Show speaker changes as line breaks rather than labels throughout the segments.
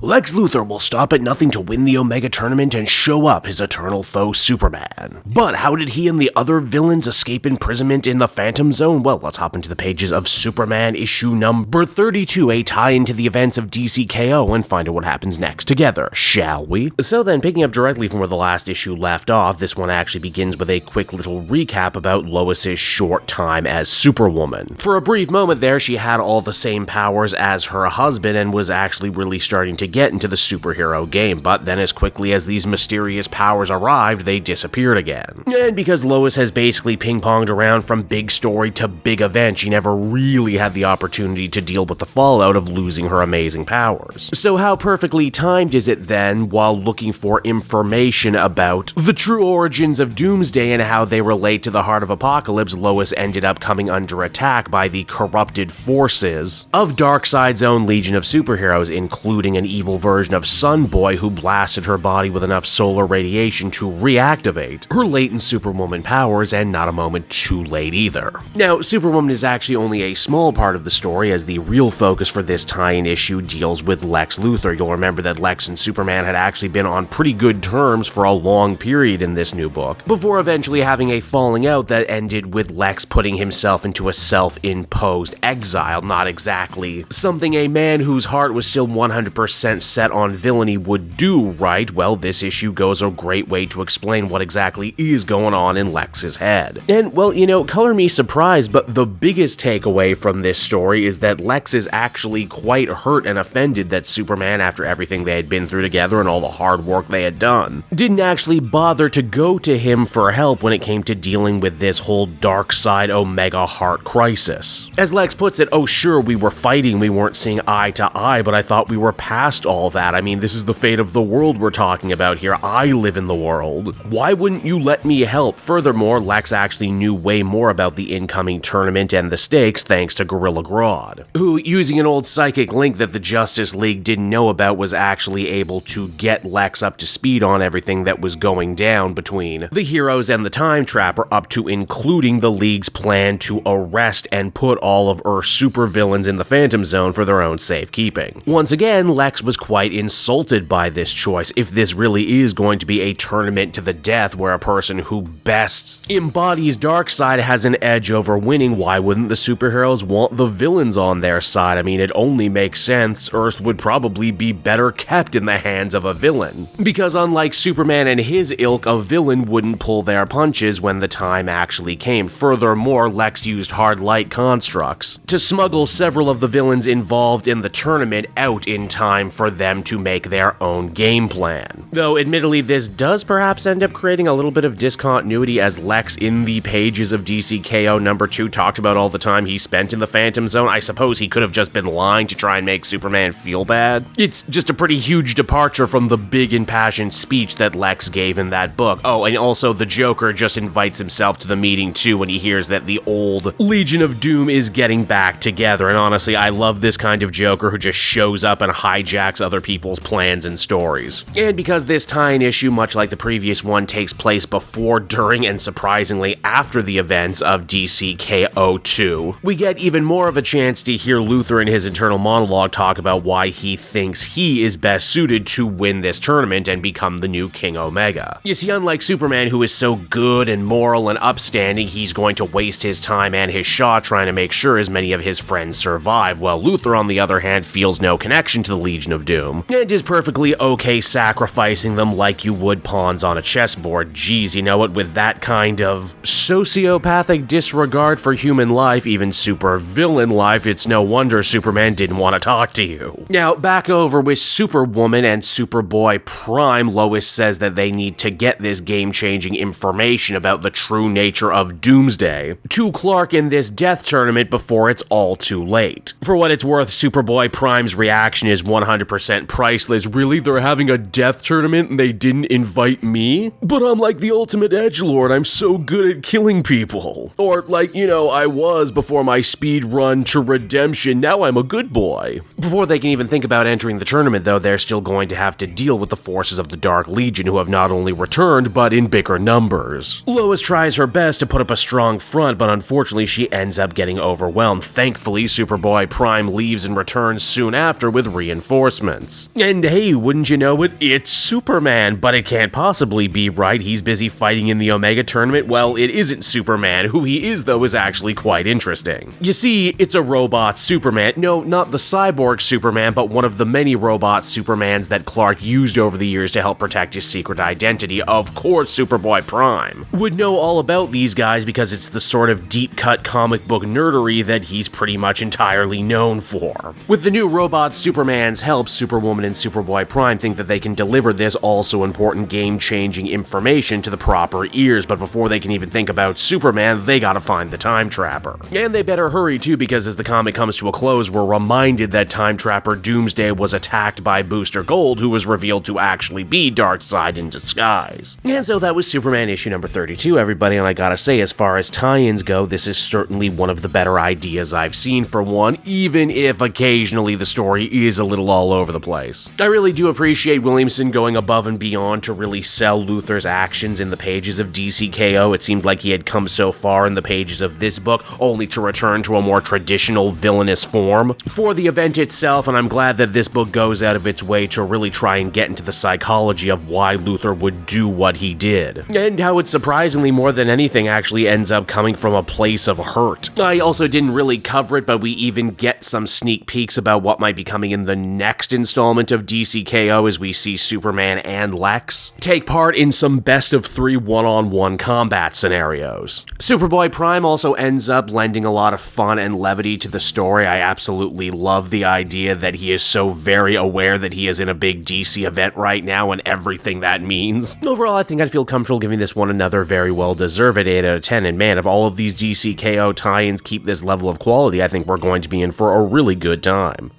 Lex Luthor will stop at nothing to win the Omega Tournament and show up his eternal foe Superman. But how did he and the other villains escape imprisonment in the Phantom Zone? Well, let's hop into the pages of Superman issue number 32, a tie-in to the events of DCKO, and find out what happens next together, shall we? So then, picking up directly from where the last issue left off, this one actually begins with a quick little recap about Lois's short time as Superwoman. For a brief moment there, she had all the same powers as her husband and was actually really starting to get into the superhero game, but then as quickly as these mysterious powers arrived, they disappeared again. And because Lois has basically ping-ponged around from big story to big event, she never really had the opportunity to deal with the fallout of losing her amazing powers. So how perfectly timed is it then, while looking for information about the true origins of Doomsday and how they relate to the Heart of Apokolips, Lois ended up coming under attack by the corrupted forces of Darkseid's own Legion of Superheroes, including an evil version of Sunboy who blasted her body with enough solar radiation to reactivate her latent Superwoman powers, and not a moment too late either. Now, Superwoman is actually only a small part of the story, as the real focus for this tie-in issue deals with Lex Luthor. You'll remember that Lex and Superman had actually been on pretty good terms for a long period in this new book, before eventually having a falling out that ended with Lex putting himself into a self-imposed exile. Not exactly something a man whose heart was still 100% set on villainy would do, right? Well, this issue goes a great way to explain what exactly is going on in Lex's head. And, well, color me surprised, but the biggest takeaway from this story is that Lex is actually quite hurt and offended that Superman, after everything they had been through together and all the hard work they had done, didn't actually bother to go to him for help when it came to dealing with this whole Darkseid Omega heart crisis. As Lex puts it, oh sure, we were fighting, we weren't seeing eye to eye, but I thought we were past all that. I mean, this is the fate of the world we're talking about here. I live in the world. Why wouldn't you let me help? Furthermore, Lex actually knew way more about the incoming tournament and the stakes thanks to Gorilla Grodd, who, using an old psychic link that the Justice League didn't know about, was actually able to get Lex up to speed on everything that was going down between the heroes and the Time Trapper, up to including the League's plan to arrest and put all of Earth's supervillains in the Phantom Zone for their own safekeeping. Once again, Lex was quite insulted by this choice. If this really is going to be a tournament to the death where a person who best embodies Darkseid has an edge over winning, why wouldn't the superheroes want the villains on their side? I mean, it only makes sense. Earth would probably be better kept in the hands of a villain, because unlike Superman and his ilk, a villain wouldn't pull their punches when the time actually came. Furthermore, Lex used hard light constructs to smuggle several of the villains involved in the tournament out in time for them to make their own game plan. Though, admittedly, this does perhaps end up creating a little bit of discontinuity, as Lex in the pages of DCKO number 2 talked about all the time he spent in the Phantom Zone. I suppose he could have just been lying to try and make Superman feel bad. It's just a pretty huge departure from the big impassioned speech that Lex gave in that book. Oh, and also the Joker just invites himself to the meeting too when he hears that the old Legion of Doom is getting back together, and honestly, I love this kind of Joker who just shows up and hijacks other people's plans and stories. And because this tie-in issue, much like the previous one, takes place before, during, and surprisingly after the events of DCKO 2, we get even more of a chance to hear Luthor in his internal monologue talk about why he thinks he is best suited to win this tournament and become the new King Omega. You see, unlike Superman, who is so good and moral and upstanding, he's going to waste his time and his shot trying to make sure as many of his friends survive, while Luthor, on the other hand, feels no connection to the Legion of Doom, and is perfectly okay sacrificing them like you would pawns on a chessboard. Geez, you know what, with that kind of sociopathic disregard for human life, even super-villain life, it's no wonder Superman didn't want to talk to you. Now, back over with Superwoman and Superboy Prime, Lois says that they need to get this game-changing information about the true nature of Doomsday to Clark in this death tournament before it's all too late. For what it's worth, Superboy Prime's reaction is 100% priceless. Really? They're having a death tournament and they didn't invite me? But I'm like the ultimate edgelord, I'm so good at killing people. Or like, I was before my speed run to redemption, now I'm a good boy. Before they can even think about entering the tournament, though, they're still going to have to deal with the forces of the Dark Legion, who have not only returned, but in bigger numbers. Lois tries her best to put up a strong front, but unfortunately she ends up getting overwhelmed. Thankfully, Superboy Prime leaves and returns soon after with reinforcements. reinforcements. And hey, wouldn't you know it, it's Superman, but it can't possibly be, right? He's busy fighting in the Omega Tournament. Well, it isn't Superman. Who he is, though, is actually quite interesting. You see, it's a robot Superman. No, not the cyborg Superman, but one of the many robot Supermans that Clark used over the years to help protect his secret identity. Of course, Superboy Prime would know all about these guys because it's the sort of deep-cut comic book nerdery that he's pretty much entirely known for. With the new robot Superman's help, Superwoman and Superboy Prime think that they can deliver this also important game-changing information to the proper ears, but before they can even think about Superman, they gotta find the Time Trapper. And they better hurry too, because as the comic comes to a close, we're reminded that Time Trapper Doomsday was attacked by Booster Gold, who was revealed to actually be Darkseid in disguise. And so that was Superman issue number 32, everybody, and I gotta say, as far as tie-ins go, this is certainly one of the better ideas I've seen for one, even if occasionally the story is a little all over the place. I really do appreciate Williamson going above and beyond to really sell Luthor's actions in the pages of DCKO. It seemed like he had come so far in the pages of this book, only to return to a more traditional villainous form for the event itself, and I'm glad that this book goes out of its way to really try and get into the psychology of why Luthor would do what he did, and how it surprisingly more than anything actually ends up coming from a place of hurt. I also didn't really cover it, but we even get some sneak peeks about what might be coming in the next installment of DCKO as we see Superman and Lex take part in some best of 3 one-on-one combat scenarios. Superboy Prime also ends up lending a lot of fun and levity to the story. I absolutely love the idea that he is so very aware that he is in a big DC event right now and everything that means. Overall, I think I'd feel comfortable giving this one another very well-deserved 8 out of 10, and man, if all of these DCKO tie-ins keep this level of quality, I think we're going to be in for a really good time.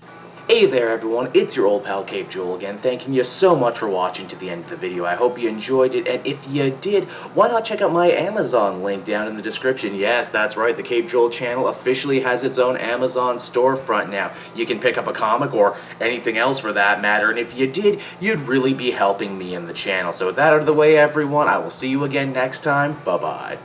Hey there everyone, it's your old pal Cape Joel again, thanking you so much for watching to the end of the video. I hope you enjoyed it, and if you did, why not check out my Amazon link down in the description. Yes, that's right, the Cape Joel channel officially has its own Amazon storefront now. You can pick up a comic or anything else for that matter, and if you did, you'd really be helping me in the channel. So with that out of the way everyone, I will see you again next time. Bye-bye.